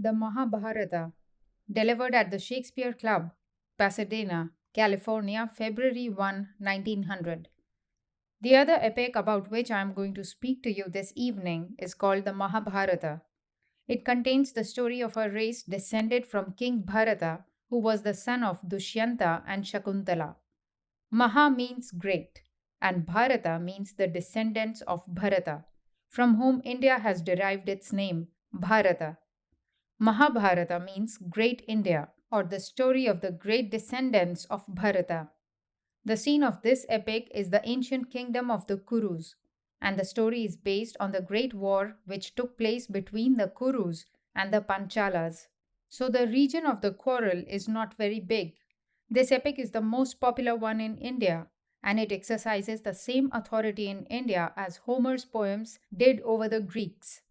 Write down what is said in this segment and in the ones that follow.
The Mahabharata, delivered at the Shakespeare Club, Pasadena, California, February 1, 1900. The other epic about which I am going to speak to you this evening is called the Mahabharata. It contains the story of a race descended from King Bharata, who was the son of Dushyanta and Shakuntala. Maha means great, and Bharata means the descendants of Bharata, from whom India has derived its name, Bharata. Mahabharata means Great India, or the story of the great descendants of Bharata. The scene of this epic is the ancient kingdom of the Kurus, and the story is based on the great war which took place between the Kurus and the Panchalas. So, the region of the quarrel is not very big. This epic is the most popular one in India, and it exercises the same authority in India as Homer's poems did over the Greeks.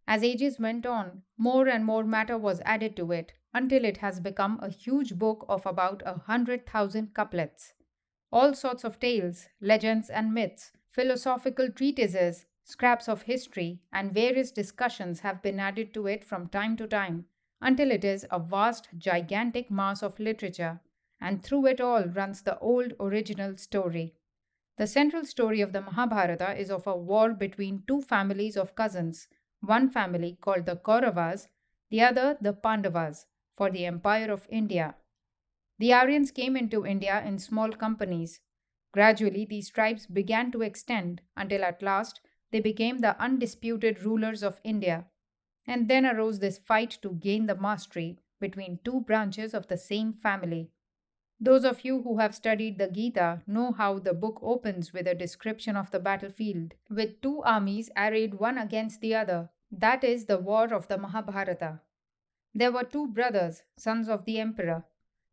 As ages went on, more and more matter was added to it until it has become a huge book of about 100,000 couplets. All sorts of tales, legends, and myths, philosophical treatises, scraps of history, and various discussions have been added to it from time to time until it is a vast, gigantic mass of literature, and through it all runs the old original story. The central story of the Mahabharata is of a war between two families of cousins, one family called the Kauravas, the other the Pandavas, for the empire of India. The Aryans came into India in small companies. Gradually, these tribes began to extend until at last they became the undisputed rulers of India. And then arose this fight to gain the mastery between two branches of the same family. Those of you who have studied the Gita know how the book opens with a description of the battlefield, with two armies arrayed one against the other. That is the war of the Mahabharata. There were two brothers, sons of the emperor.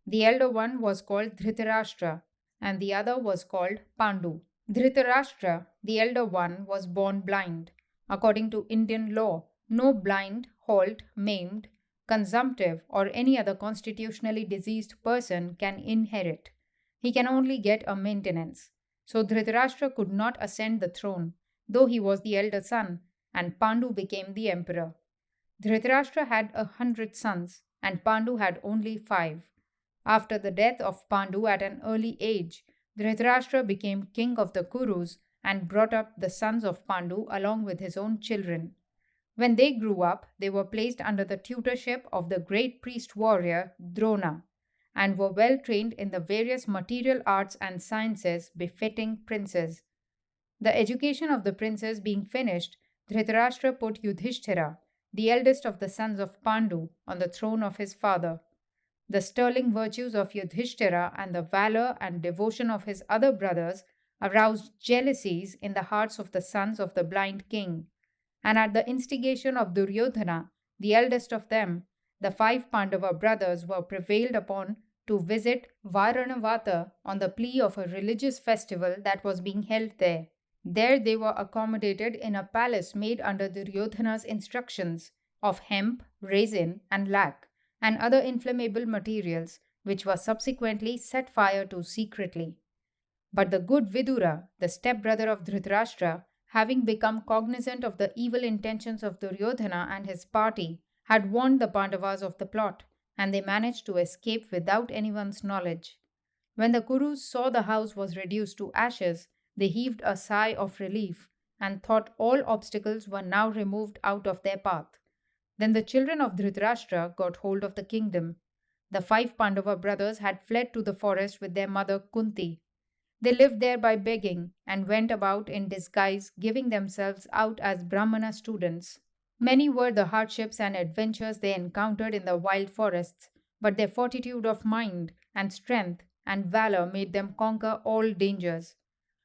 The elder one was called Dhritarashtra, and the other was called Pandu. Dhritarashtra, the elder one, was born blind. According to Indian law, no blind, halt, maimed, consumptive, or any other constitutionally diseased person can inherit. He can only get a maintenance. So Dhritarashtra could not ascend the throne, though he was the elder son, and Pandu became the emperor. Dhritarashtra had 100 sons, and Pandu had only five. After the death of Pandu at an early age, Dhritarashtra became king of the Kurus and brought up the sons of Pandu along with his own children. When they grew up, they were placed under the tutorship of the great priest warrior Drona and were well trained in the various material arts and sciences befitting princes. The education of the princes being finished, Dhritarashtra put Yudhishthira, the eldest of the sons of Pandu, on the throne of his father. The sterling virtues of Yudhishthira and the valor and devotion of his other brothers aroused jealousies in the hearts of the sons of the blind king, and at the instigation of Duryodhana, the eldest of them, the five Pandava brothers were prevailed upon to visit Varanavata on the plea of a religious festival that was being held there. There they were accommodated in a palace made under Duryodhana's instructions of hemp, raisin, and lac, and other inflammable materials, which were subsequently set fire to secretly. But the good Vidura, the stepbrother of Dhritarashtra, having become cognizant of the evil intentions of Duryodhana and his party, had warned the Pandavas of the plot, and they managed to escape without anyone's knowledge. When the Kurus saw the house was reduced to ashes, they heaved a sigh of relief and thought all obstacles were now removed out of their path. Then the children of Dhritarashtra got hold of the kingdom. The five Pandava brothers had fled to the forest with their mother Kunti. They lived there by begging and went about in disguise, giving themselves out as Brahmana students. Many were the hardships and adventures they encountered in the wild forests, but their fortitude of mind and strength and valor made them conquer all dangers.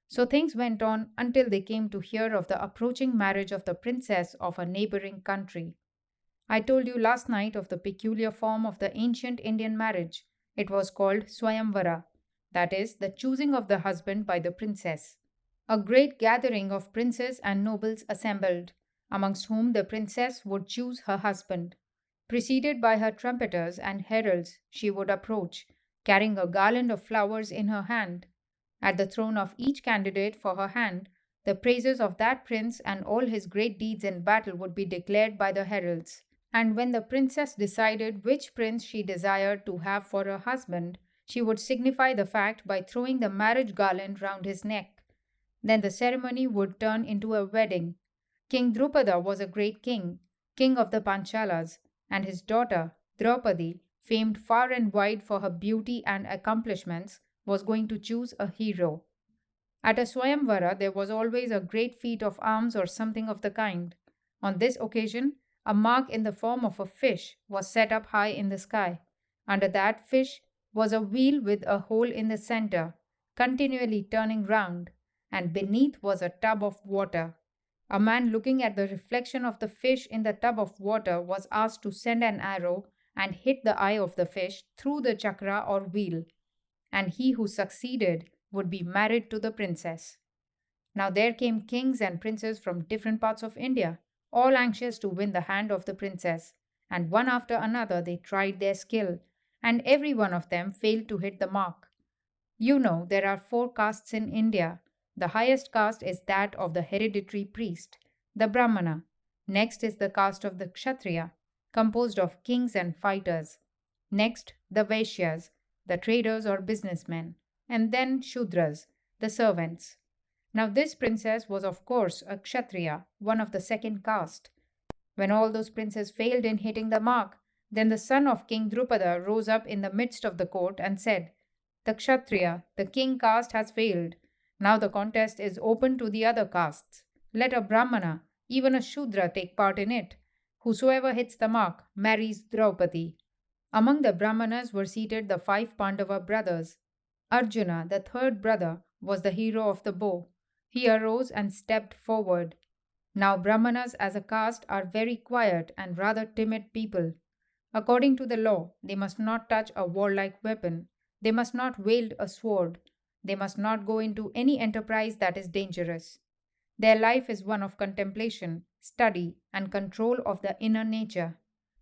So things went on until they came to hear of the approaching marriage of the princess of a neighboring country. I told you last night of the peculiar form of the ancient Indian marriage. It was called Swayamvara, that is, the choosing of the husband by the princess. A great gathering of princes and nobles assembled, amongst whom the princess would choose her husband. Preceded by her trumpeters and heralds, she would approach, carrying a garland of flowers in her hand. At the throne of each candidate for her hand, the praises of that prince and all his great deeds in battle would be declared by the heralds. And when the princess decided which prince she desired to have for her husband, she would signify the fact by throwing the marriage garland round his neck. Then the ceremony would turn into a wedding. King Drupada was a great king, king of the Panchalas, and his daughter, Draupadi, famed far and wide for her beauty and accomplishments, was going to choose a hero. At a Swayamvara, there was always a great feat of arms or something of the kind. On this occasion, a mark in the form of a fish was set up high in the sky. Under that fish was a wheel with a hole in the center, continually turning round, and beneath was a tub of water. A man looking at the reflection of the fish in the tub of water was asked to send an arrow and hit the eye of the fish through the chakra or wheel, and he who succeeded would be married to the princess. Now there came kings and princes from different parts of India, all anxious to win the hand of the princess, and one after another they tried their skill, and every one of them failed to hit the mark. You know, there are four castes in India. The highest caste is that of the hereditary priest, the Brahmana. Next is the caste of the Kshatriya, composed of kings and fighters. Next, the Vaishyas, the traders or businessmen. And then Shudras, the servants. Now, this princess was, of course, a Kshatriya, one of the second caste. When all those princes failed in hitting the mark, then the son of King Drupada rose up in the midst of the court and said, the Kshatriya, the king caste has failed. Now the contest is open to the other castes. Let a Brahmana, even a Shudra, take part in it. Whosoever hits the mark marries Draupadi. Among the Brahmanas were seated the five Pandava brothers. Arjuna, the third brother, was the hero of the bow. He arose and stepped forward. Now, Brahmanas as a caste are very quiet and rather timid people. According to the law, they must not touch a warlike weapon. They must not wield a sword. They must not go into any enterprise that is dangerous. Their life is one of contemplation, study, and control of the inner nature.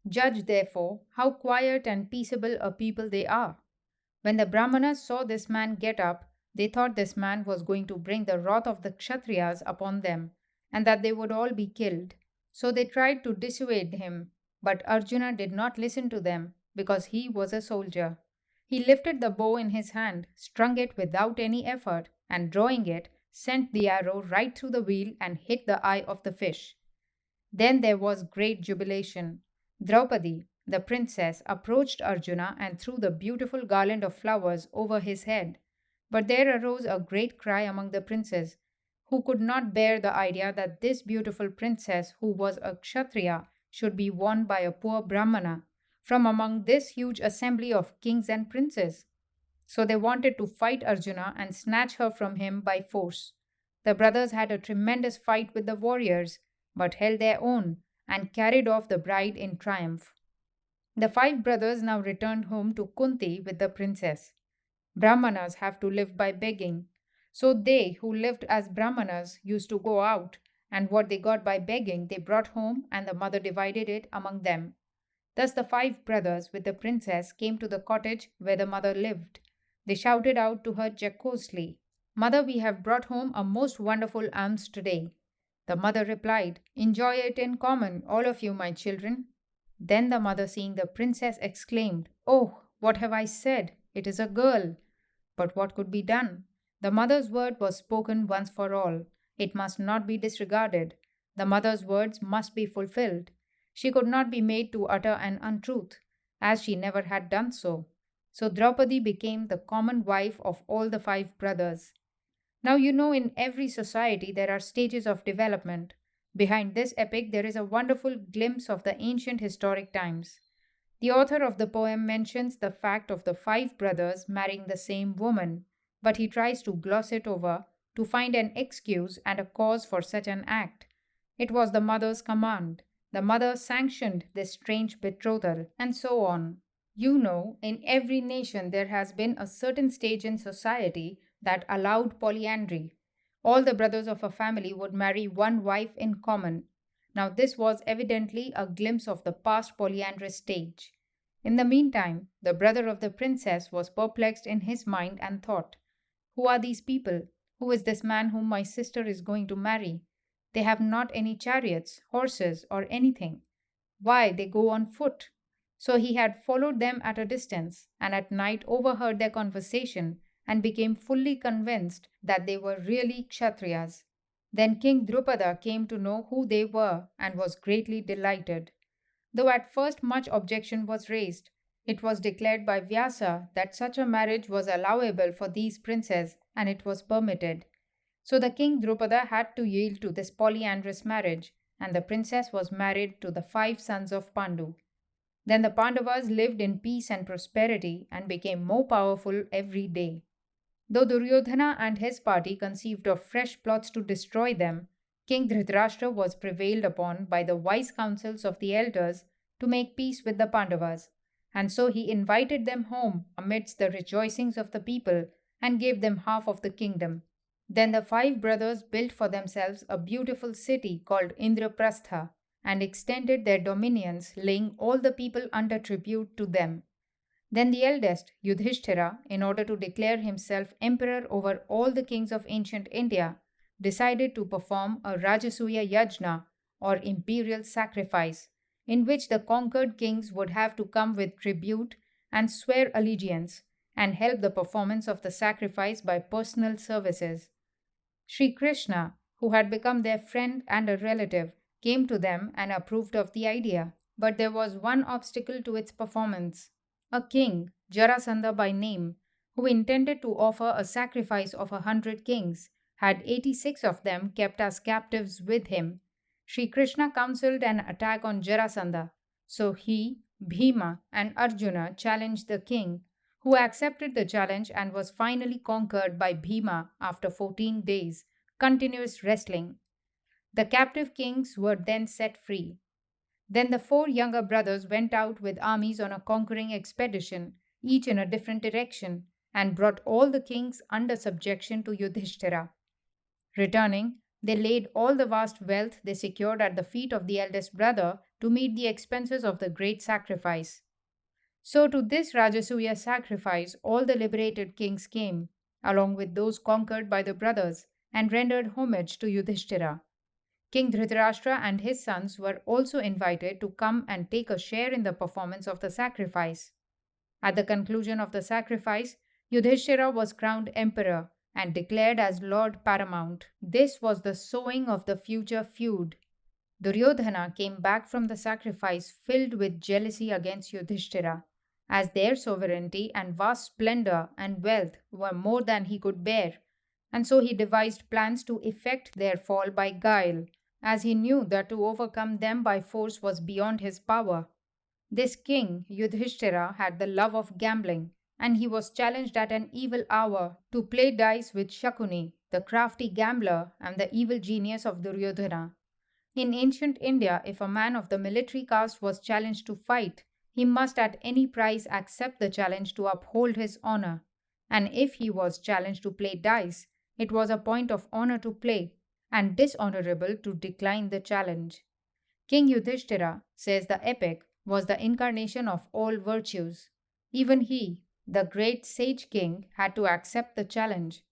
Judge, therefore, how quiet and peaceable a people they are. When the Brahmanas saw this man get up, they thought this man was going to bring the wrath of the Kshatriyas upon them, and that they would all be killed. So they tried to dissuade him, but Arjuna did not listen to them because he was a soldier. He lifted the bow in his hand, strung it without any effort, and drawing it, sent the arrow right through the wheel and hit the eye of the fish. Then there was great jubilation. Draupadi, the princess, approached Arjuna and threw the beautiful garland of flowers over his head. But there arose a great cry among the princes, who could not bear the idea that this beautiful princess, who was a Kshatriya, should be won by a poor Brahmana from among this huge assembly of kings and princes. So they wanted to fight Arjuna and snatch her from him by force. The brothers had a tremendous fight with the warriors, but held their own and carried off the bride in triumph. The five brothers now returned home to Kunti with the princess. Brahmanas have to live by begging. So they who lived as Brahmanas used to go out, and what they got by begging they brought home, and the mother divided it among them. Thus the five brothers with the princess came to the cottage where the mother lived. They shouted out to her jocosely, Mother, we have brought home a most wonderful alms today. The mother replied, Enjoy it in common, all of you, my children. Then the mother, seeing the princess, exclaimed, Oh, what have I said? It is a girl. But what could be done? The mother's word was spoken once for all. It must not be disregarded. The mother's words must be fulfilled. She could not be made to utter an untruth, as she never had done so. So Draupadi became the common wife of all the five brothers. Now you know in every society there are stages of development. Behind this epic there is a wonderful glimpse of the ancient historic times. The author of the poem mentions the fact of the five brothers marrying the same woman, but he tries to gloss it over to find an excuse and a cause for such an act. It was the mother's command. The mother sanctioned this strange betrothal, and so on. You know, in every nation there has been a certain stage in society that allowed polyandry. All the brothers of a family would marry one wife in common. Now, this was evidently a glimpse of the past polyandrous stage. In the meantime, the brother of the princess was perplexed in his mind and thought, Who are these people? Who is this man whom my sister is going to marry? They have not any chariots, horses, or anything. why they go on foot. So he had followed them at a distance, and at night overheard their conversation, and became fully convinced that they were really Kshatriyas. Then King Drupada came to know who they were and was greatly delighted. Though at first much objection was raised, it was declared by Vyasa that such a marriage was allowable for these princes, and it was permitted. So the king Drupada had to yield to this polyandrous marriage, and the princess was married to the five sons of Pandu. Then the Pandavas lived in peace and prosperity and became more powerful every day. Though Duryodhana and his party conceived of fresh plots to destroy them, King Dhritarashtra was prevailed upon by the wise counsels of the elders to make peace with the Pandavas, and so he invited them home amidst the rejoicings of the people and gave them half of the kingdom. Then the five brothers built for themselves a beautiful city called Indraprastha and extended their dominions, laying all the people under tribute to them. Then the eldest, Yudhishthira, in order to declare himself emperor over all the kings of ancient India, decided to perform a Rajasuya Yajna or imperial sacrifice, in which the conquered kings would have to come with tribute and swear allegiance and help the performance of the sacrifice by personal services. Sri Krishna, who had become their friend and a relative, came to them and approved of the idea. But there was one obstacle to its performance. A king, Jarasandha by name, who intended to offer a sacrifice of 100 kings, had 86 of them kept as captives with him. Sri Krishna counseled an attack on Jarasandha. So he, Bhima, and Arjuna challenged the king, who accepted the challenge and was finally conquered by Bhima after 14 days, continuous wrestling. The captive kings were then set free. Then the four younger brothers went out with armies on a conquering expedition, each in a different direction, and brought all the kings under subjection to Yudhishthira. Returning, they laid all the vast wealth they secured at the feet of the eldest brother to meet the expenses of the great sacrifice. So to this Rajasuya sacrifice all the liberated kings came, along with those conquered by the brothers, and rendered homage to Yudhishthira. King Dhritarashtra and his sons were also invited to come and take a share in the performance of the sacrifice. At the conclusion of the sacrifice, Yudhishthira was crowned emperor and declared as Lord Paramount. This was the sowing of the future feud. Duryodhana came back from the sacrifice filled with jealousy against Yudhishthira, as their sovereignty and vast splendor and wealth were more than he could bear, and so he devised plans to effect their fall by guile, as he knew that to overcome them by force was beyond his power. This king, Yudhishthira, had the love of gambling, and he was challenged at an evil hour to play dice with Shakuni, the crafty gambler and the evil genius of Duryodhana. In ancient India, if a man of the military caste was challenged to fight, he must at any price accept the challenge to uphold his honor. And if he was challenged to play dice, it was a point of honor to play, and dishonorable to decline the challenge. King Yudhishthira, says the epic, was the incarnation of all virtues. Even he, the great sage king, had to accept the challenge.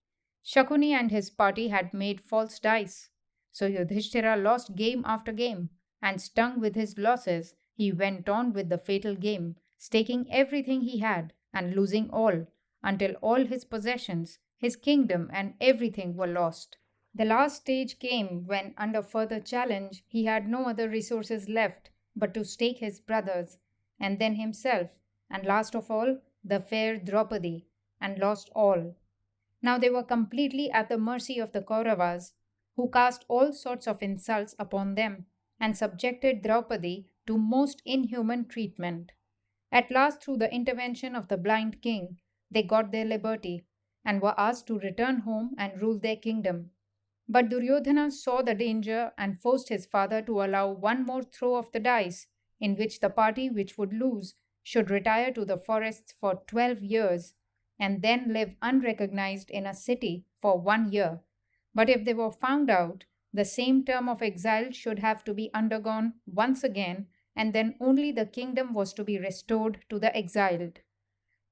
Shakuni and his party had made false dice. So Yudhishthira lost game after game, and stung with his losses, he went on with the fatal game, staking everything he had and losing all, until all his possessions, his kingdom, and everything were lost. The last stage came when, under further challenge, he had no other resources left but to stake his brothers, and then himself, and last of all, the fair Draupadi, and lost all. Now they were completely at the mercy of the Kauravas, who cast all sorts of insults upon them and subjected Draupadi to most inhuman treatment. At last, through the intervention of the blind king, they got their liberty and were asked to return home and rule their kingdom. But Duryodhana saw the danger and forced his father to allow one more throw of the dice, in which the party which would lose should retire to the forests for 12 years and then live unrecognized in a city for 1 year. But if they were found out, the same term of exile should have to be undergone once again, and then only the kingdom was to be restored to the exiled.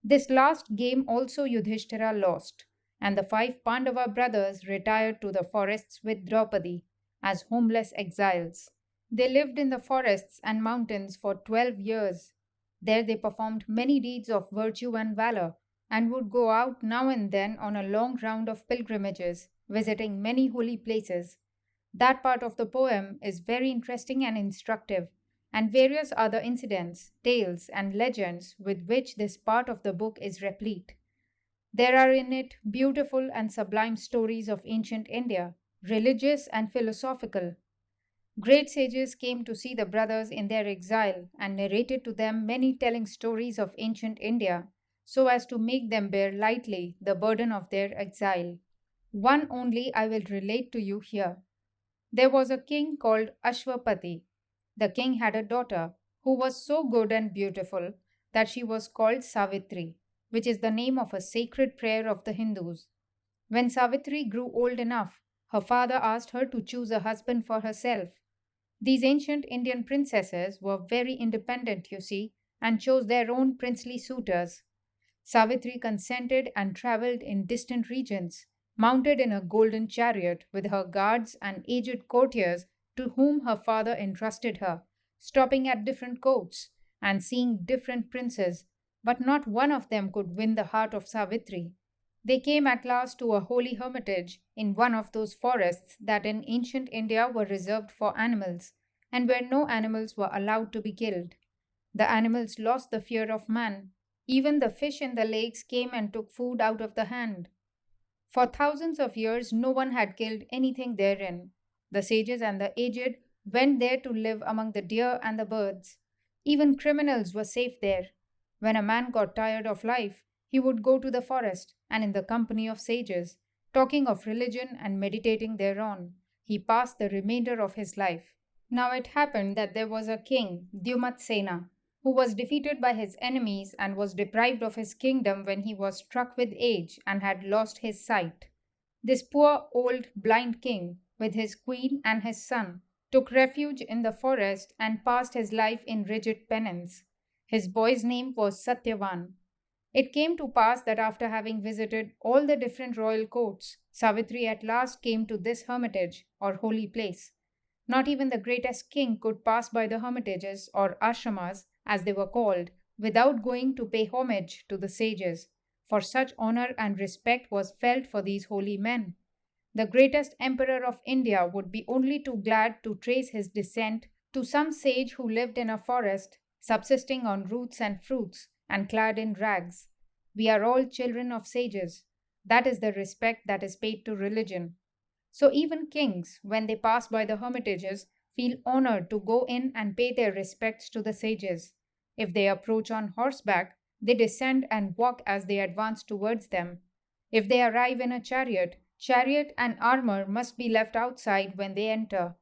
This last game also Yudhishthira lost, and the five Pandava brothers retired to the forests with Draupadi as homeless exiles. They lived in the forests and mountains for 12 years. There they performed many deeds of virtue and valor, and would go out now and then on a long round of pilgrimages, visiting many holy places. That part of the poem is very interesting and instructive, and various other incidents, tales, and legends with which this part of the book is replete. There are in it beautiful and sublime stories of ancient India, religious and philosophical. Great sages came to see the brothers in their exile and narrated to them many telling stories of ancient India so as to make them bear lightly the burden of their exile. One only I will relate to you here. There was a king called Ashwapati. The king had a daughter who was so good and beautiful that she was called Savitri, which is the name of a sacred prayer of the Hindus. When Savitri grew old enough, her father asked her to choose a husband for herself. These ancient Indian princesses were very independent, you see, and chose their own princely suitors. Savitri consented and travelled in distant regions, mounted in a golden chariot with her guards and aged courtiers to whom her father entrusted her, stopping at different courts and seeing different princes, but not one of them could win the heart of Savitri. They came at last to a holy hermitage in one of those forests that in ancient India were reserved for animals, and where no animals were allowed to be killed. The animals lost the fear of man. Even the fish in the lakes came and took food out of the hand. For thousands of years, no one had killed anything therein. The sages and the aged went there to live among the deer and the birds. Even criminals were safe there. When a man got tired of life, he would go to the forest, and in the company of sages, talking of religion and meditating thereon, he passed the remainder of his life. Now it happened that there was a king, Dyumatsena, who was defeated by his enemies and was deprived of his kingdom when he was struck with age and had lost his sight. This poor old blind king, with his queen and his son, took refuge in the forest and passed his life in rigid penance. His boy's name was Satyavan. It came to pass that after having visited all the different royal courts, Savitri at last came to this hermitage or holy place. Not even the greatest king could pass by the hermitages or ashramas, as they were called, without going to pay homage to the sages, for such honor and respect was felt for these holy men. The greatest emperor of India would be only too glad to trace his descent to some sage who lived in a forest, subsisting on roots and fruits, and clad in rags. We are all children of sages. That is the respect that is paid to religion. So even kings, when they pass by the hermitages, feel honored to go in and pay their respects to the sages. If they approach on horseback, they descend and walk as they advance towards them. If they arrive in a chariot, chariot and armor must be left outside when they enter.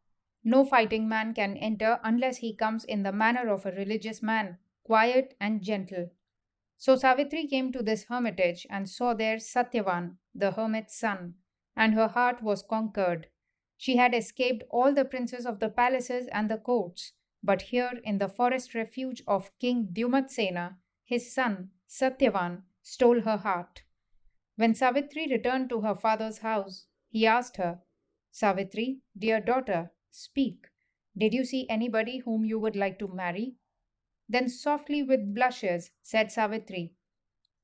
No fighting man can enter unless he comes in the manner of a religious man, quiet and gentle. So Savitri came to this hermitage and saw there Satyavan, the hermit's son, and her heart was conquered. She had escaped all the princes of the palaces and the courts, but here in the forest refuge of King Dyumatsena, his son Satyavan stole her heart. When Savitri returned to her father's house, he asked her, Savitri, dear daughter, speak. Did you see anybody whom you would like to marry? Then softly with blushes said Savitri,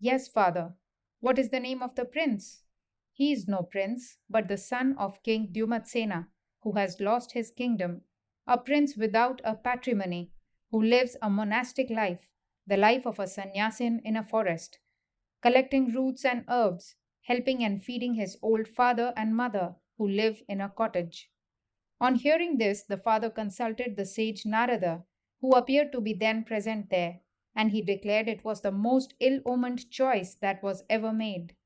Yes, father. What is the name of the prince? He is no prince, but the son of King Dyumatsena, who has lost his kingdom, a prince without a patrimony, who lives a monastic life, the life of a sannyasin in a forest, collecting roots and herbs, helping and feeding his old father and mother, who live in a cottage. On hearing this, the father consulted the sage Narada, who appeared to be then present there, and he declared it was the most ill omened choice that was ever made.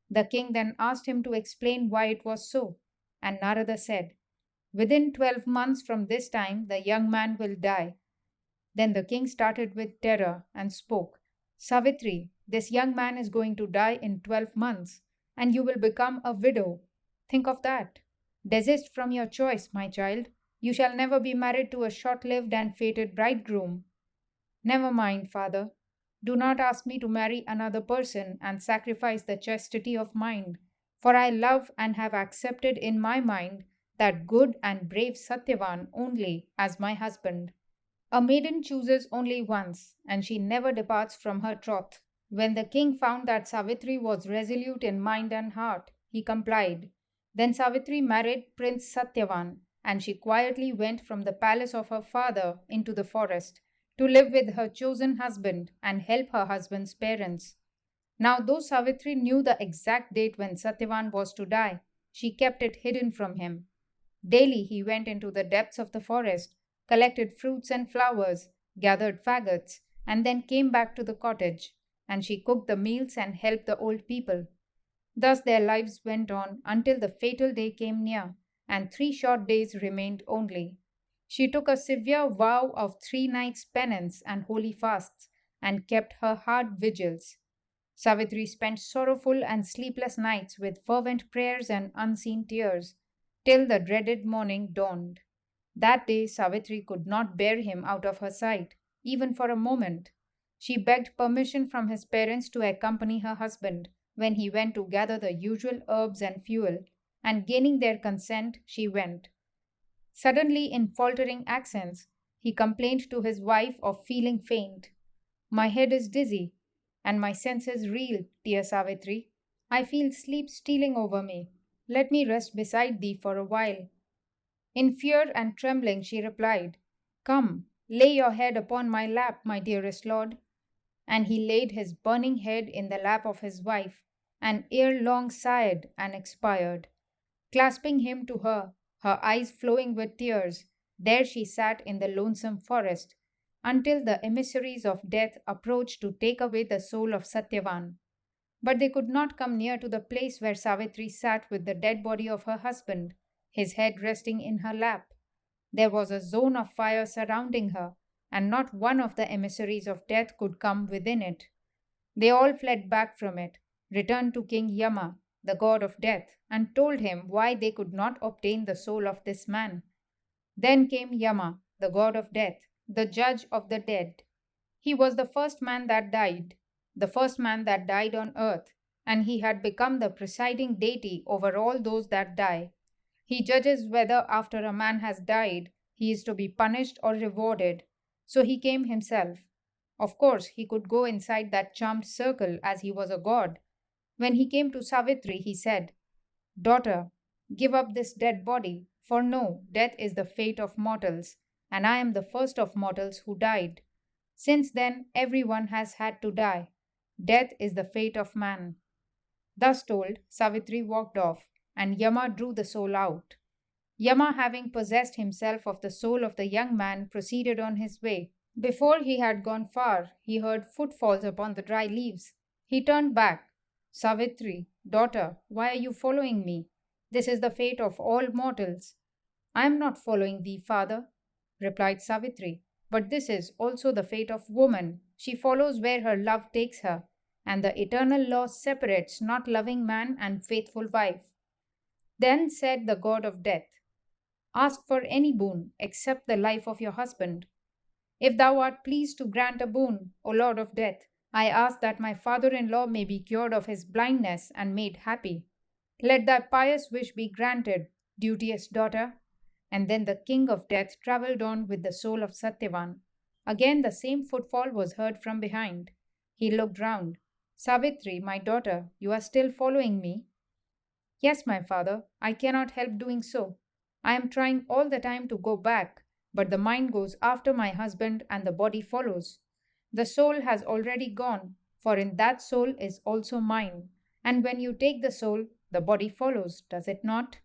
The king then asked him to explain why it was so, and Narada said, Within 12 months from this time, the young man will die. Then the king started with terror and spoke, Savitri, this young man is going to die in 12 months, and you will become a widow. Think of that. Desist from your choice, my child. You shall never be married to a short lived and fated bridegroom. Never mind, father. Do not ask me to marry another person and sacrifice the chastity of mind, for I love and have accepted in my mind that good and brave Satyavan only as my husband. A maiden chooses only once, and she never departs from her troth. When the king found that Savitri was resolute in mind and heart, he complied. Then Savitri married Prince Satyavan, and she quietly went from the palace of her father into the forest to live with her chosen husband and help her husband's parents. Now, though Savitri knew the exact date when Satyavan was to die, she kept it hidden from him. Daily he went into the depths of the forest, collected fruits and flowers, gathered faggots, and then came back to the cottage, and she cooked the meals and helped the old people. Thus their lives went on until the fatal day came near, and 3 short days remained only. She took a severe vow of 3 nights' penance and holy fasts, and kept her hard vigils. Savitri spent sorrowful and sleepless nights with fervent prayers and unseen tears, till the dreaded morning dawned. That day Savitri could not bear him out of her sight, even for a moment. She begged permission from his parents to accompany her husband when he went to gather the usual herbs and fuel, and gaining their consent, she went. Suddenly, in faltering accents, he complained to his wife of feeling faint. My head is dizzy, and my senses reel, dear Savitri. I feel sleep stealing over me. Let me rest beside thee for a while. In fear and trembling, she replied, Come, lay your head upon my lap, my dearest lord. And he laid his burning head in the lap of his wife, and ere long sighed and expired. Clasping him to her, her eyes flowing with tears, there she sat in the lonesome forest until the emissaries of death approached to take away the soul of Satyavan. But they could not come near to the place where Savitri sat with the dead body of her husband, his head resting in her lap. There was a zone of fire surrounding her, and not one of the emissaries of death could come within it. They all fled back from it, returned to King Yama, the god of death, and told him why they could not obtain the soul of this man. Then came Yama, the god of death, the judge of the dead. He was the first man that died on earth, and he had become the presiding deity over all those that die. He judges whether after a man has died he is to be punished or rewarded. So he came himself. Of course, he could go inside that charmed circle as he was a god. When he came to Savitri, he said, Daughter, give up this dead body, for no, death is the fate of mortals, and I am the first of mortals who died. Since then, everyone has had to die. Death is the fate of man. Thus told, Savitri walked off, and Yama drew the soul out. Yama, having possessed himself of the soul of the young man, proceeded on his way. Before he had gone far, he heard footfalls upon the dry leaves. He turned back. Savitri, daughter, why are you following me? This is the fate of all mortals. I am not following thee, father, replied Savitri, but this is also the fate of woman. She follows where her love takes her, and the eternal law separates not loving man and faithful wife. Then said the god of death, Ask for any boon except the life of your husband. If thou art pleased to grant a boon, O Lord of Death, I ask that my father in law may be cured of his blindness and made happy. Let thy pious wish be granted, duteous daughter. And then the king of death travelled on with the soul of Satyavan. Again the same footfall was heard from behind. He looked round. Savitri, my daughter, you are still following me? Yes, my father, I cannot help doing so. I am trying all the time to go back, but the mind goes after my husband and the body follows. The soul has already gone, for in that soul is also mine. And when you take the soul, the body follows, does it not?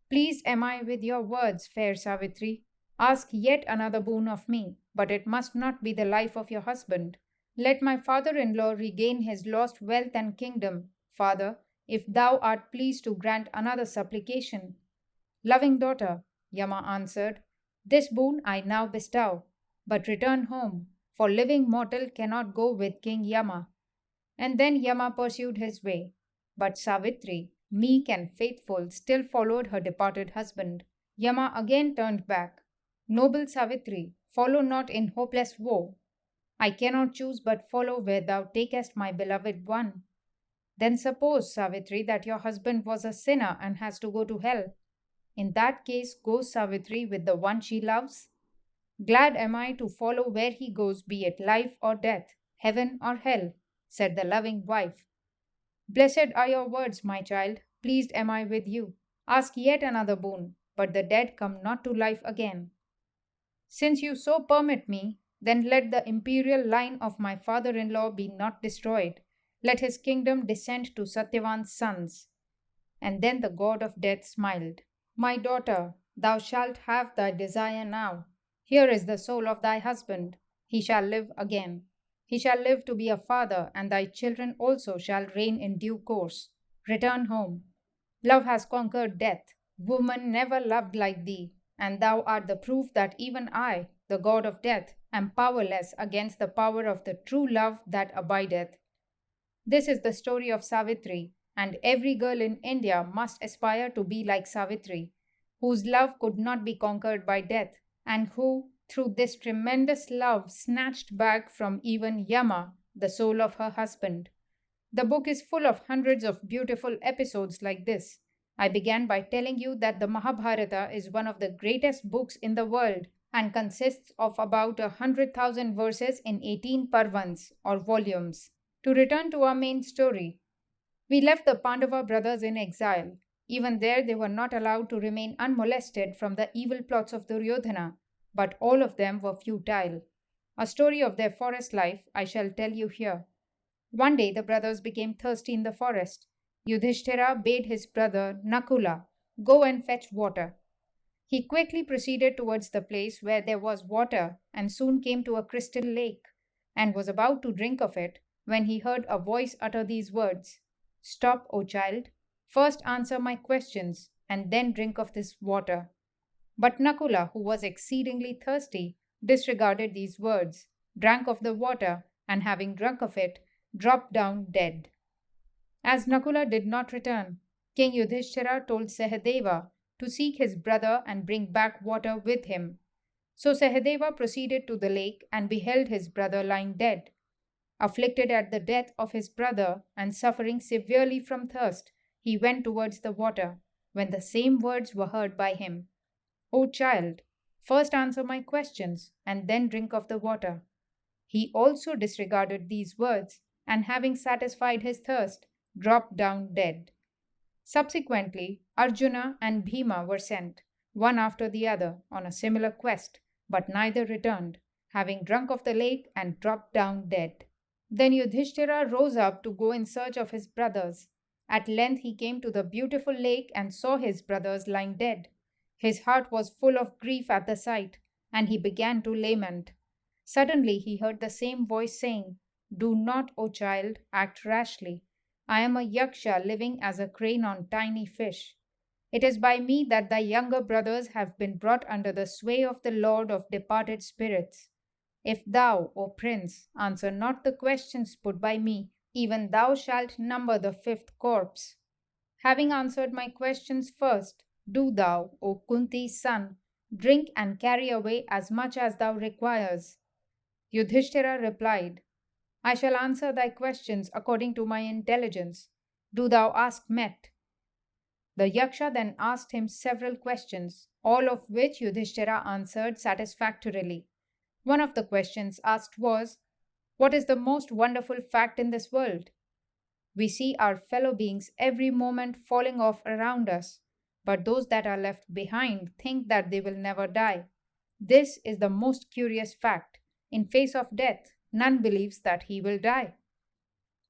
Pleased am I with your words, fair Savitri. Ask yet another boon of me, but it must not be the life of your husband. Let my father in law regain his lost wealth and kingdom, father, if thou art pleased to grant another supplication. Loving daughter, Yama answered, this boon I now bestow, but return home, for living mortal cannot go with King Yama. And then Yama pursued his way. But Savitri, meek and faithful, still followed her departed husband. Yama again turned back. Noble Savitri, follow not in hopeless woe. I cannot choose but follow where thou takest my beloved one. Then suppose, Savitri, that your husband was a sinner and has to go to hell. In that case, goes Savitri with the one she loves? Glad am I to follow where he goes, be it life or death, heaven or hell, said the loving wife. Blessed are your words, my child. Pleased am I with you. Ask yet another boon, but the dead come not to life again. Since you so permit me, then let the imperial line of my father in law be not destroyed. Let his kingdom descend to Satyavan's sons. And then the god of death smiled. My daughter, thou shalt have thy desire now. Here is the soul of thy husband. He shall live again. He shall live to be a father, and thy children also shall reign in due course. Return home. Love has conquered death. Woman never loved like thee, and thou art the proof that even I, the god of death, am powerless against the power of the true love that abideth. This is the story of Savitri, and every girl in India must aspire to be like Savitri, whose love could not be conquered by death, and who, through this tremendous love, snatched back from even Yama the soul of her husband. The book is full of hundreds of beautiful episodes like this. I began by telling you that the Mahabharata is one of the greatest books in the world and consists of about 100,000 verses in 18 parvans or volumes. To return to our main story, we left the Pandava brothers in exile. Even there, they were not allowed to remain unmolested from the evil plots of Duryodhana, but all of them were futile. A story of their forest life I shall tell you here. One day, the brothers became thirsty in the forest. Yudhishthira bade his brother Nakula go and fetch water. He quickly proceeded towards the place where there was water and soon came to a crystal lake, and was about to drink of it when he heard a voice utter these words: Stop, O child. First answer my questions, and then drink of this water. But Nakula, who was exceedingly thirsty, disregarded these words, drank of the water, and having drunk of it, dropped down dead. As Nakula did not return, King Yudhishthira told Sahadeva to seek his brother and bring back water with him. So Sahadeva proceeded to the lake and beheld his brother lying dead. Afflicted at the death of his brother and suffering severely from thirst, he went towards the water, when the same words were heard by him: O child, first answer my questions, and then drink of the water. He also disregarded these words, and having satisfied his thirst, dropped down dead. Subsequently, Arjuna and Bhima were sent, one after the other, on a similar quest, but neither returned, having drunk of the lake and dropped down dead. Then Yudhishthira rose up to go in search of his brothers. At length he came to the beautiful lake and saw his brothers lying dead. His heart was full of grief at the sight, and he began to lament. Suddenly he heard the same voice saying, Do not, O child, act rashly. I am a yaksha living as a crane on tiny fish. It is by me that thy younger brothers have been brought under the sway of the lord of departed spirits. If thou, O prince, answer not the questions put by me, even thou shalt number the fifth corpse. Having answered my questions first, do thou, O Kunti's son, drink and carry away as much as thou requires. Yudhishthira replied, I shall answer thy questions according to my intelligence. Do thou ask Met. The Yaksha then asked him several questions, all of which Yudhishthira answered satisfactorily. One of the questions asked was, What is the most wonderful fact in this world? We see our fellow beings every moment falling off around us, but those that are left behind think that they will never die. This is the most curious fact. In face of death, none believes that he will die.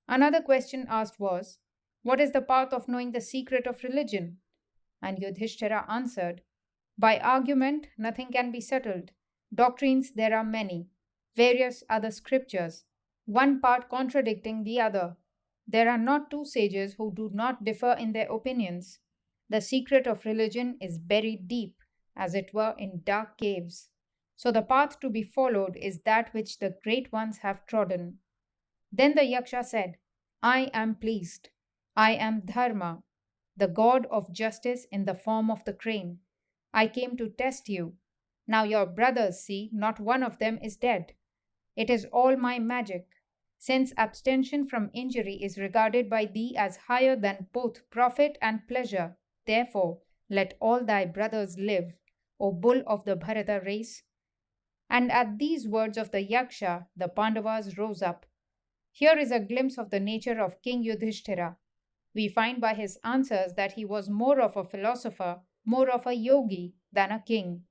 Another question asked was, What is the path of knowing the secret of religion? And Yudhishthira answered, By argument nothing can be settled. Doctrines there are many, various other scriptures, one part contradicting the other. There are not two sages who do not differ in their opinions. The secret of religion is buried deep, as it were in dark caves. So the path to be followed is that which the great ones have trodden. Then the Yaksha said, I am pleased. I am Dharma, the god of justice in the form of the crane. I came to test you. Now your brothers see, not one of them is dead. It is all my magic. Since abstention from injury is regarded by thee as higher than both profit and pleasure, therefore let all thy brothers live, O bull of the Bharata race. And at these words of the Yaksha, the Pandavas rose up. Here is a glimpse of the nature of King Yudhishthira. We find by his answers that he was more of a philosopher, more of a yogi than a king.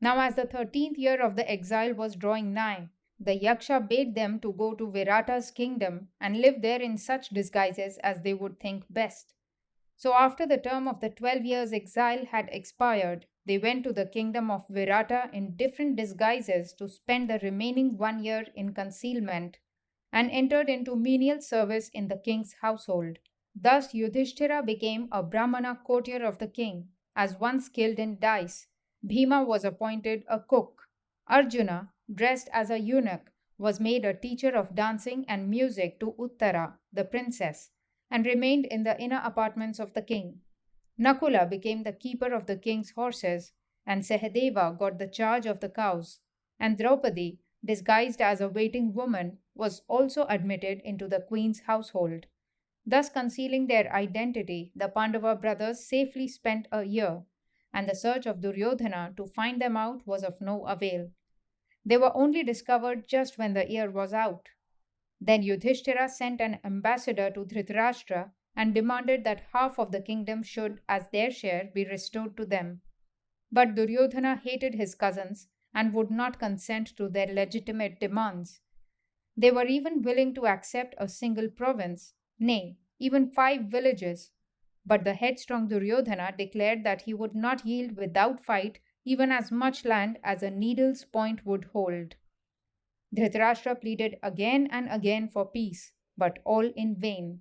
Now, as the 13th year of the exile was drawing nigh, the Yaksha bade them to go to Virata's kingdom and live there in such disguises as they would think best. So, after the term of the 12 years' exile had expired, they went to the kingdom of Virata in different disguises to spend the remaining 1 year in concealment and entered into menial service in the king's household. Thus, Yudhishthira became a Brahmana courtier of the king, as one skilled in dice. Bhima was appointed a cook. Arjuna, dressed as a eunuch, was made a teacher of dancing and music to Uttara, the princess, and remained in the inner apartments of the king. Nakula became the keeper of the king's horses, and Sahadeva got the charge of the cows, and Draupadi, disguised as a waiting woman, was also admitted into the queen's household. Thus concealing their identity, the Pandava brothers safely spent a year, and the search of Duryodhana to find them out was of no avail. They were only discovered just when the year was out. Then Yudhishthira sent an ambassador to Dhritarashtra and demanded that half of the kingdom should, as their share, be restored to them. But Duryodhana hated his cousins and would not consent to their legitimate demands. They were even willing to accept a single province, nay, even 5 villages. But the headstrong Duryodhana declared that he would not yield without fight even as much land as a needle's point would hold. Dhritarashtra pleaded again and again for peace, but all in vain.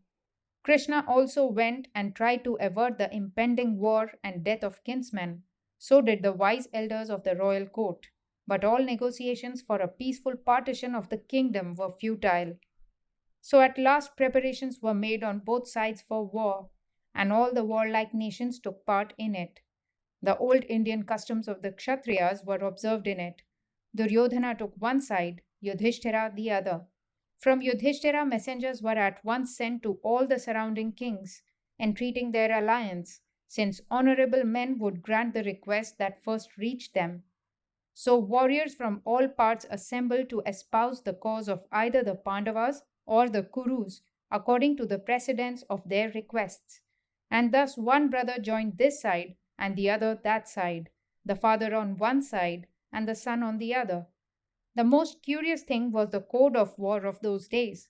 Krishna also went and tried to avert the impending war and death of kinsmen. So did the wise elders of the royal court. But all negotiations for a peaceful partition of the kingdom were futile. So at last preparations were made on both sides for war, and all the warlike nations took part in it. The old Indian customs of the Kshatriyas were observed in it. Duryodhana took one side, Yudhishthira the other. From Yudhishthira, messengers were at once sent to all the surrounding kings, entreating their alliance, since honorable men would grant the request that first reached them. So warriors from all parts assembled to espouse the cause of either the Pandavas or the Kurus, according to the precedence of their requests. And thus one brother joined this side and the other that side, the father on one side and the son on the other. The most curious thing was the code of war of those days.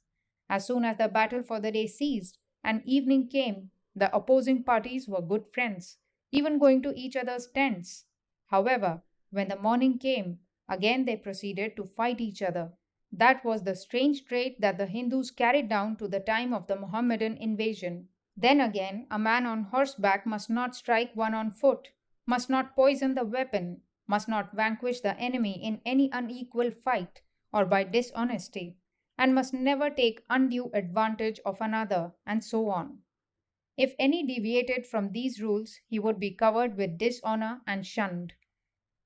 As soon as the battle for the day ceased and evening came, the opposing parties were good friends, even going to each other's tents. However, when the morning came, again they proceeded to fight each other. That was the strange trait that the Hindus carried down to the time of the Mohammedan invasion. Then again, a man on horseback must not strike one on foot, must not poison the weapon, must not vanquish the enemy in any unequal fight or by dishonesty, and must never take undue advantage of another, and so on. If any deviated from these rules, he would be covered with dishonor and shunned.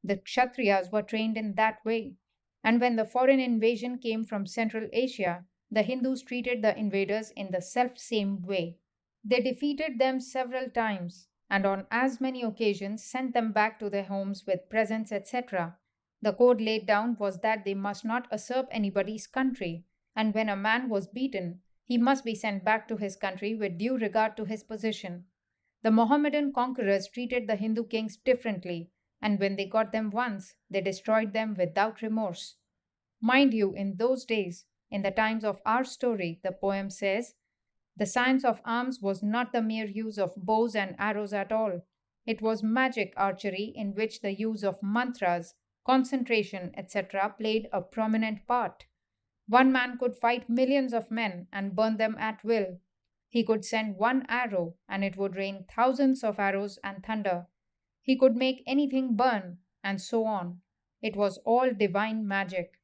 The Kshatriyas were trained in that way, and when the foreign invasion came from Central Asia, the Hindus treated the invaders in the self same way. They defeated them several times, and on as many occasions sent them back to their homes with presents, etc. The code laid down was that they must not usurp anybody's country, and when a man was beaten, he must be sent back to his country with due regard to his position. The Mohammedan conquerors treated the Hindu kings differently, and when they got them once, they destroyed them without remorse. Mind you, in those days, in the times of our story, the poem says, the science of arms was not the mere use of bows and arrows at all. It was magic archery in which the use of mantras, concentration, etc., played a prominent part. One man could fight millions of men and burn them at will. He could send one arrow and it would rain thousands of arrows and thunder. He could make anything burn, and so on. It was all divine magic.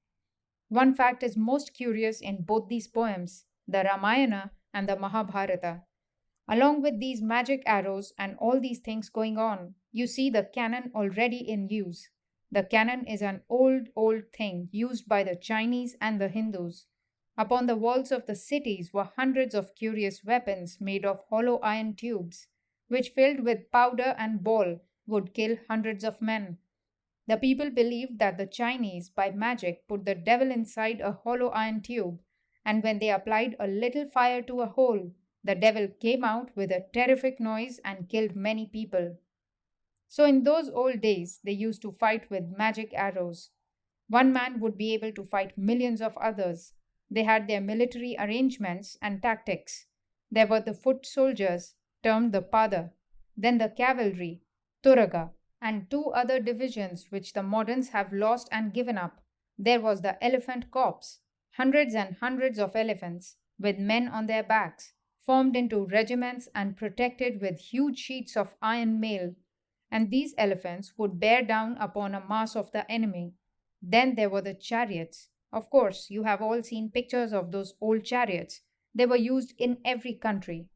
One fact is most curious in both these poems, the Ramayana and the Mahabharata. Along with these magic arrows and all these things going on, you see the cannon already in use. The cannon is an old thing used by the Chinese and the Hindus. Upon the walls of the cities were hundreds of curious weapons made of hollow iron tubes. which filled with powder and ball would kill hundreds of men. The people believed that the Chinese, by magic, put the devil inside a hollow iron tube, and when they applied a little fire to a hole, the devil came out with a terrific noise and killed many people. So, in those old days, they used to fight with magic arrows. One man would be able to fight millions of others. They had their military arrangements and tactics. There were the foot soldiers, termed the Pada, then the cavalry, Turaga, and two other divisions which the moderns have lost and given up. There was the elephant corps, hundreds and hundreds of elephants, with men on their backs, formed into regiments and protected with huge sheets of iron mail, and these elephants would bear down upon a mass of the enemy. Then there were the chariots. Of course, you have all seen pictures of those old chariots. They were used in every country.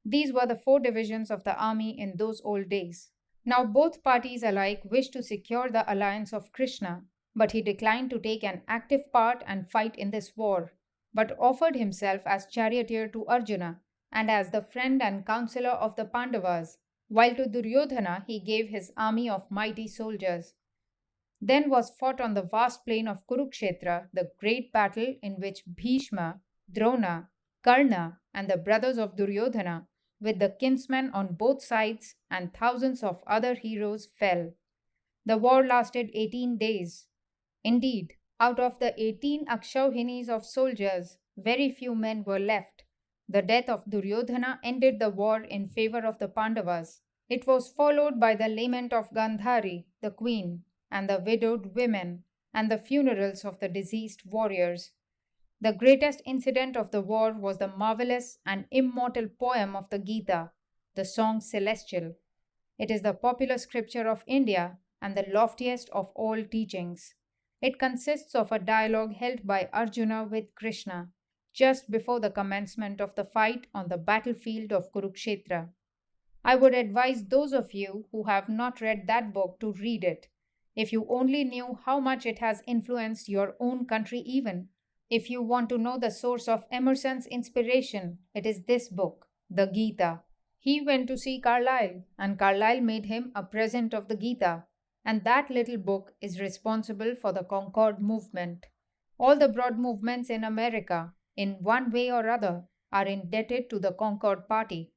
These were the four divisions of the army in those old days. Now, both parties alike wished to secure the alliance of Krishna, but he declined to take an active part and fight in this war, but offered himself as charioteer to Arjuna and as the friend and counselor of the Pandavas, while to Duryodhana he gave his army of mighty soldiers. Then was fought on the vast plain of Kurukshetra the great battle in which Bhishma, Drona, Karna, and the brothers of Duryodhana, with the kinsmen on both sides and thousands of other heroes, fell. The war lasted 18 days. Indeed, out of the 18 Akshauhinis of soldiers, very few men were left. The death of Duryodhana ended the war in favor of the Pandavas. It was followed by the lament of Gandhari, the queen, and the widowed women, and the funerals of the deceased warriors. The greatest incident of the war was the marvelous and immortal poem of the Gita, the song Celestial. It is the popular scripture of India and the loftiest of all teachings. It consists of a dialogue held by Arjuna with Krishna just before the commencement of the fight on the battlefield of Kurukshetra. I would advise those of you who have not read that book to read it. If you only knew how much it has influenced your own country, even. If you want to know the source of Emerson's inspiration, it is this book, the Gita. He went to see Carlyle, and Carlyle made him a present of the Gita, and that little book is responsible for the Concord movement. All the broad movements in America, in one way or other, are indebted to the Concord Party.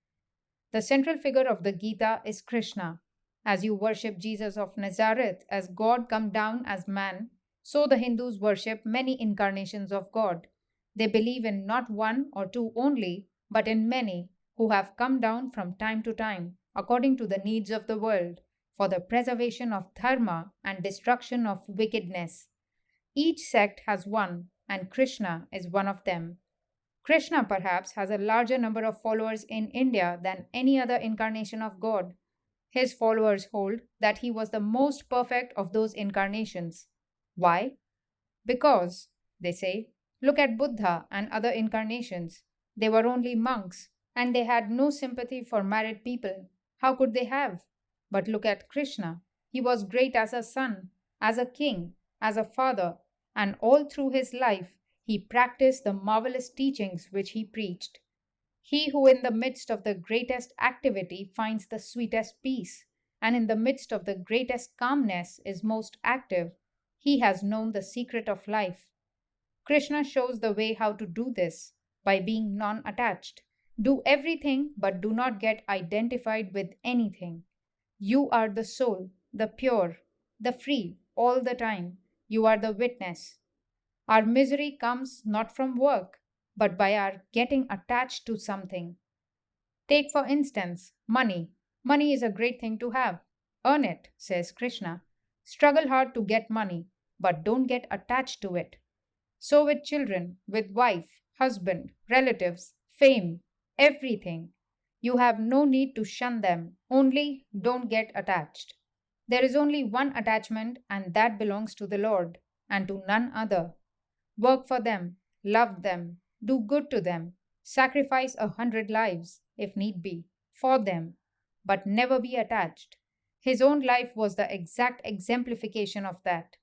The central figure of the Gita is Krishna. As you worship Jesus of Nazareth as God come down as man, so the Hindus worship many incarnations of God. They believe in not one or two only, but in many who have come down from time to time, according to the needs of the world, for the preservation of dharma and destruction of wickedness. Each sect has one, and Krishna is one of them. Krishna perhaps has a larger number of followers in India than any other incarnation of God. His followers hold that he was the most perfect of those incarnations. Why? Because, they say, look at Buddha and other incarnations. They were only monks, and they had no sympathy for married people. How could they have? But look at Krishna. He was great as a son, as a king, as a father, and all through his life he practiced the marvelous teachings which he preached. He who in the midst of the greatest activity finds the sweetest peace, and in the midst of the greatest calmness is most active, he has known the secret of life. Krishna shows the way how to do this by being non attached. Do everything, but do not get identified with anything. You are the soul, the pure, the free, all the time. You are the witness. Our misery comes not from work, but by our getting attached to something. Take, for instance, money. Money is a great thing to have. Earn it, says Krishna. Struggle hard to get money, but don't get attached to it. So with children, with wife, husband, relatives, fame, everything. You have no need to shun them, only don't get attached. There is only one attachment, and that belongs to the Lord, and to none other. Work for them, love them, do good to them, sacrifice 100 lives, if need be, for them, but never be attached. His own life was the exact exemplification of that.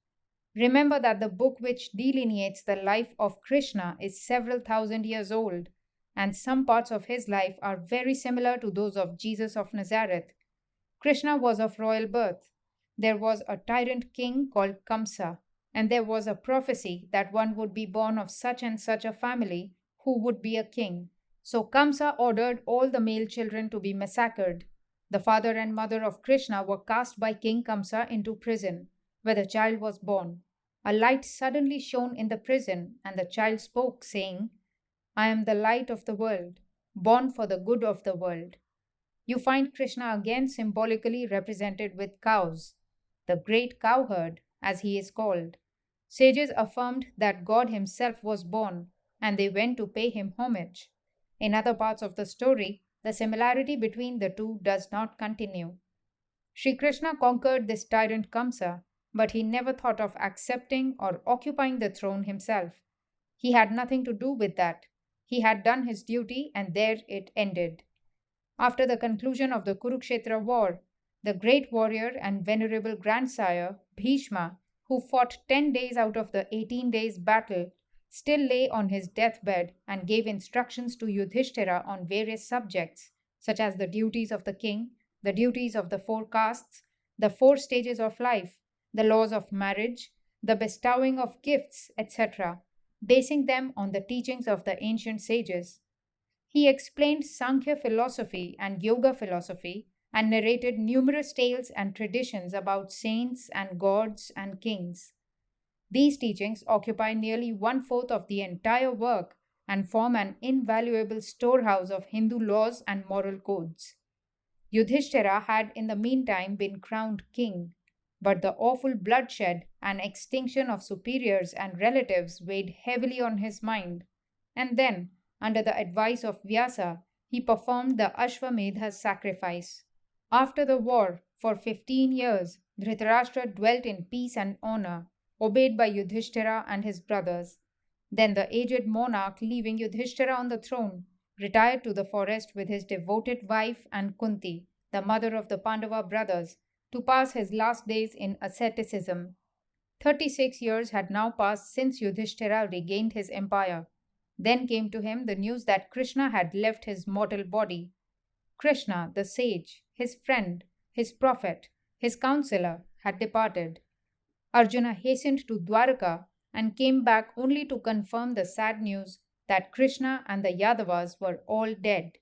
Remember that the book which delineates the life of Krishna is several thousand years old. and some parts of his life are very similar to those of Jesus of Nazareth. Krishna was of royal birth. There was a tyrant king called Kamsa, and there was a prophecy that one would be born of such and such a family who would be a king. So Kamsa ordered all the male children to be massacred. The father and mother of Krishna were cast by King Kamsa into prison, where the child was born. A light suddenly shone in the prison, and the child spoke, saying, I am the light of the world, born for the good of the world. You find Krishna again symbolically represented with cows, the great cowherd, as he is called. Sages affirmed that God himself was born, and they went to pay him homage. In other parts of the story, the similarity between the two does not continue. Sri Krishna conquered this tyrant Kamsa, but he never thought of accepting or occupying the throne himself. He had nothing to do with that. He had done his duty, and there it ended. After the conclusion of the Kurukshetra war, the great warrior and venerable grandsire, Bhishma, who fought 10 days out of the 18 days battle, still lay on his deathbed and gave instructions to Yudhishthira on various subjects, such as the duties of the king, the duties of the four castes, the four stages of life, the laws of marriage, the bestowing of gifts, etc., basing them on the teachings of the ancient sages. He explained Sankhya philosophy and Yoga philosophy and narrated numerous tales and traditions about saints and gods and kings. These teachings occupy nearly one fourth of the entire work and form an invaluable storehouse of Hindu laws and moral codes. Yudhishthira had in the meantime been crowned king, but the awful bloodshed and extinction of superiors and relatives weighed heavily on his mind, and then, under the advice of Vyasa, he performed the Ashwamedha sacrifice. After the war, for 15 years, Dhritarashtra dwelt in peace and honor, obeyed by Yudhishthira and his brothers. Then the aged monarch, leaving Yudhishthira on the throne, retired to the forest with his devoted wife and Kunti, the mother of the Pandava brothers, to pass his last days in asceticism. 36 years had now passed since Yudhishthira regained his empire. Then came to him the news that Krishna had left his mortal body. Krishna, the sage, his friend, his prophet, his counselor, had departed. Arjuna hastened to Dwarka and came back only to confirm the sad news that Krishna and the Yadavas were all dead.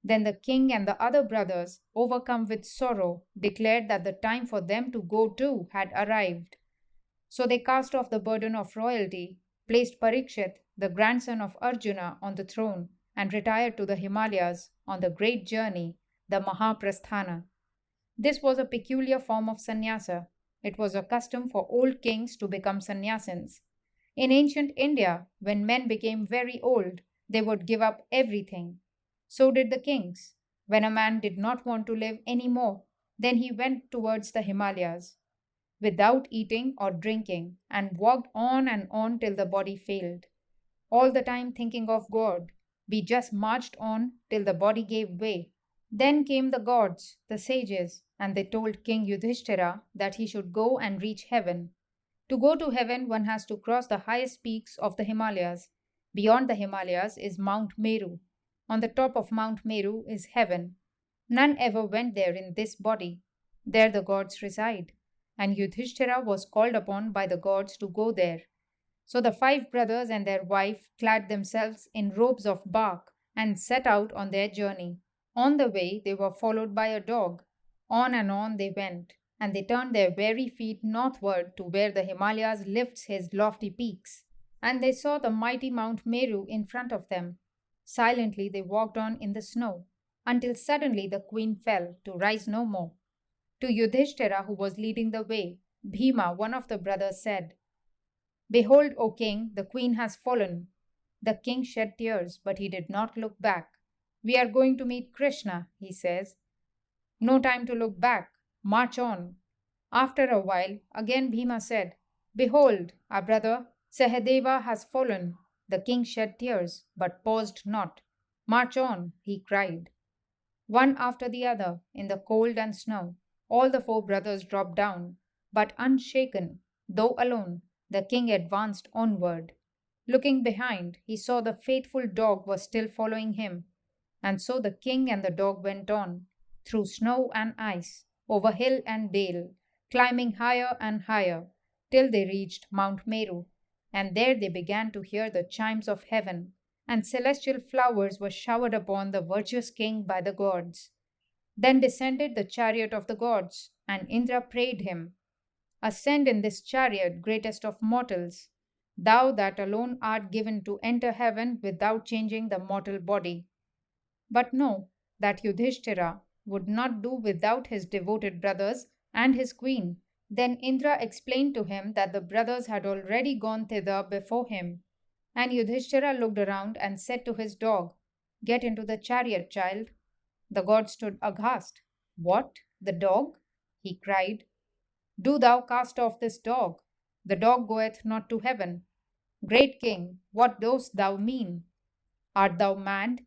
Then the king and the other brothers, overcome with sorrow, declared that the time for them to go too had arrived. So they cast off the burden of royalty, placed Parikshit, the grandson of Arjuna, on the throne, and retired to the Himalayas on the great journey, the Mahaprasthana. This was a peculiar form of sannyasa. It was a custom for old kings to become sannyasins. In ancient India, when men became very old, they would give up everything. So did the kings. When a man did not want to live any more, then he went towards the Himalayas, without eating or drinking, and walked on and on till the body failed. All the time thinking of God, we just marched on till the body gave way. Then came the gods, the sages, and they told King Yudhishthira that he should go and reach heaven. To go to heaven, one has to cross the highest peaks of the Himalayas. Beyond the Himalayas is Mount Meru. On the top of Mount Meru is heaven. None ever went there in this body. There the gods reside, and Yudhishthira was called upon by the gods to go there. So the five brothers and their wife clad themselves in robes of bark and set out on their journey. On the way, they were followed by a dog. On and on they went, and they turned their weary feet northward to where the Himalayas lifts his lofty peaks. And they saw the mighty Mount Meru in front of them. Silently they walked on in the snow, until suddenly the queen fell, to rise no more. To Yudhishthira, who was leading the way, Bhima, one of the brothers, said, Behold, O king, the queen has fallen. The king shed tears, but he did not look back. We are going to meet Krishna, he says. No time to look back. March on. After a while, again Bhima said, Behold, our brother Sahadeva has fallen. The king shed tears, but paused not. March on, he cried. One after the other, in the cold and snow, all the four brothers dropped down, but unshaken, though alone, the king advanced onward. Looking behind, he saw the faithful dog was still following him. And so the king and the dog went on, through snow and ice, over hill and dale, climbing higher and higher, till they reached Mount Meru. And there they began to hear the chimes of heaven, and celestial flowers were showered upon the virtuous king by the gods. Then descended the chariot of the gods, and Indra prayed him, Ascend in this chariot, greatest of mortals, thou that alone art given to enter heaven without changing the mortal body. But no, that Yudhishthira would not do without his devoted brothers and his queen. Then Indra explained to him that the brothers had already gone thither before him. And Yudhishthira looked around and said to his dog, Get into the chariot, child. The god stood aghast. What? The dog? He cried. Do thou cast off this dog. The dog goeth not to heaven. Great king, what dost thou mean? Art thou mad?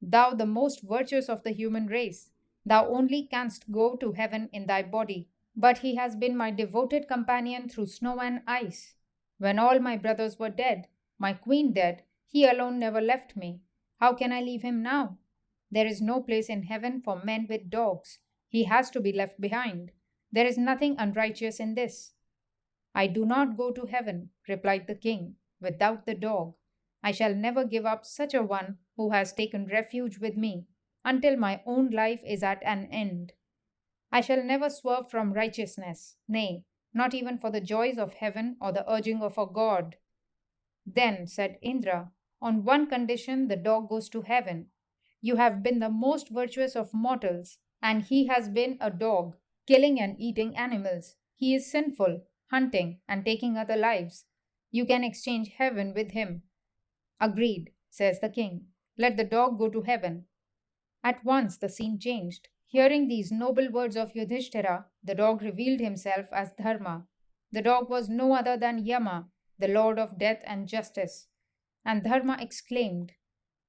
Thou, the most virtuous of the human race, thou only canst go to heaven in thy body. But he has been my devoted companion through snow and ice. When all my brothers were dead, my queen dead, he alone never left me. How can I leave him now? There is no place in heaven for men with dogs. He has to be left behind. There is nothing unrighteous in this. I do not go to heaven, replied the king, without the dog. I shall never give up such a one who has taken refuge with me until my own life is at an end. I shall never swerve from righteousness, nay, not even for the joys of heaven or the urging of a god. Then, said Indra, on one condition the dog goes to heaven. You have been the most virtuous of mortals, and he has been a dog, killing and eating animals. He is sinful, hunting and taking other lives. You can exchange heaven with him. Agreed, says the king. Let the dog go to heaven. At once the scene changed. Hearing these noble words of Yudhishthira, the dog revealed himself as Dharma. The dog was no other than Yama, the lord of death and justice. And Dharma exclaimed,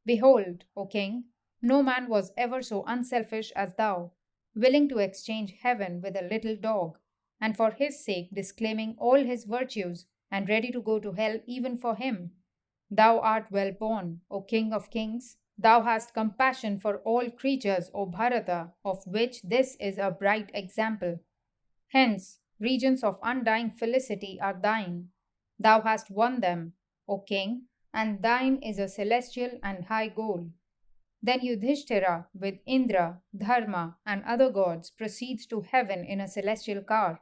Behold, O king, no man was ever so unselfish as thou, willing to exchange heaven with a little dog, and for his sake disclaiming all his virtues, and ready to go to hell even for him. Thou art well born, O King of kings. Thou hast compassion for all creatures, O Bharata, of which this is a bright example. Hence, regions of undying felicity are thine. Thou hast won them, O king, and thine is a celestial and high goal. Then Yudhishthira, with Indra, Dharma, and other gods, proceeds to heaven in a celestial car.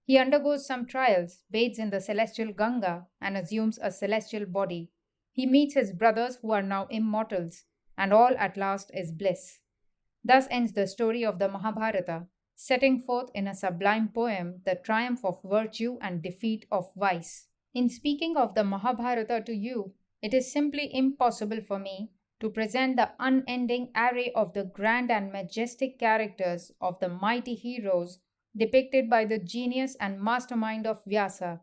He undergoes some trials, bathes in the celestial Ganga, and assumes a celestial body. He meets his brothers who are now immortals, and all at last is bliss. Thus ends the story of the Mahabharata, setting forth in a sublime poem the triumph of virtue and defeat of vice. In speaking of the Mahabharata to you, it is simply impossible for me to present the unending array of the grand and majestic characters of the mighty heroes depicted by the genius and mastermind of Vyasa,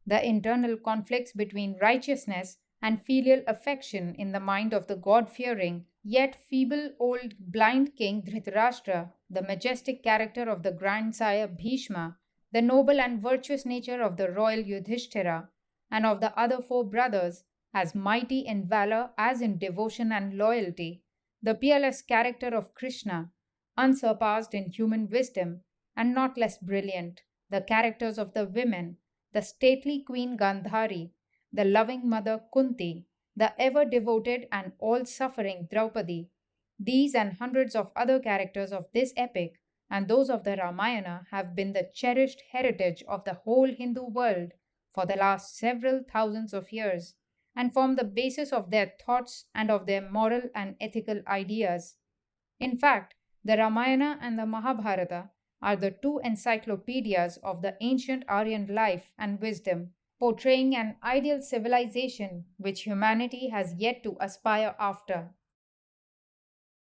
the internal conflicts between righteousness and filial affection in the mind of the God-fearing yet feeble old blind king Dhritarashtra, the majestic character of the grandsire Bhishma, the noble and virtuous nature of the royal Yudhishthira, and of the other four brothers, as mighty in valor as in devotion and loyalty, the peerless character of Krishna, unsurpassed in human wisdom, and not less brilliant, the characters of the women, the stately queen Gandhari, the loving mother Kunti, the ever devoted and all suffering Draupadi. These and hundreds of other characters of this epic and those of the Ramayana have been the cherished heritage of the whole Hindu world for the last several thousands of years, and form the basis of their thoughts and of their moral and ethical ideas. In fact, the Ramayana and the Mahabharata are the two encyclopedias of the ancient Aryan life and wisdom, portraying an ideal civilization which humanity has yet to aspire after.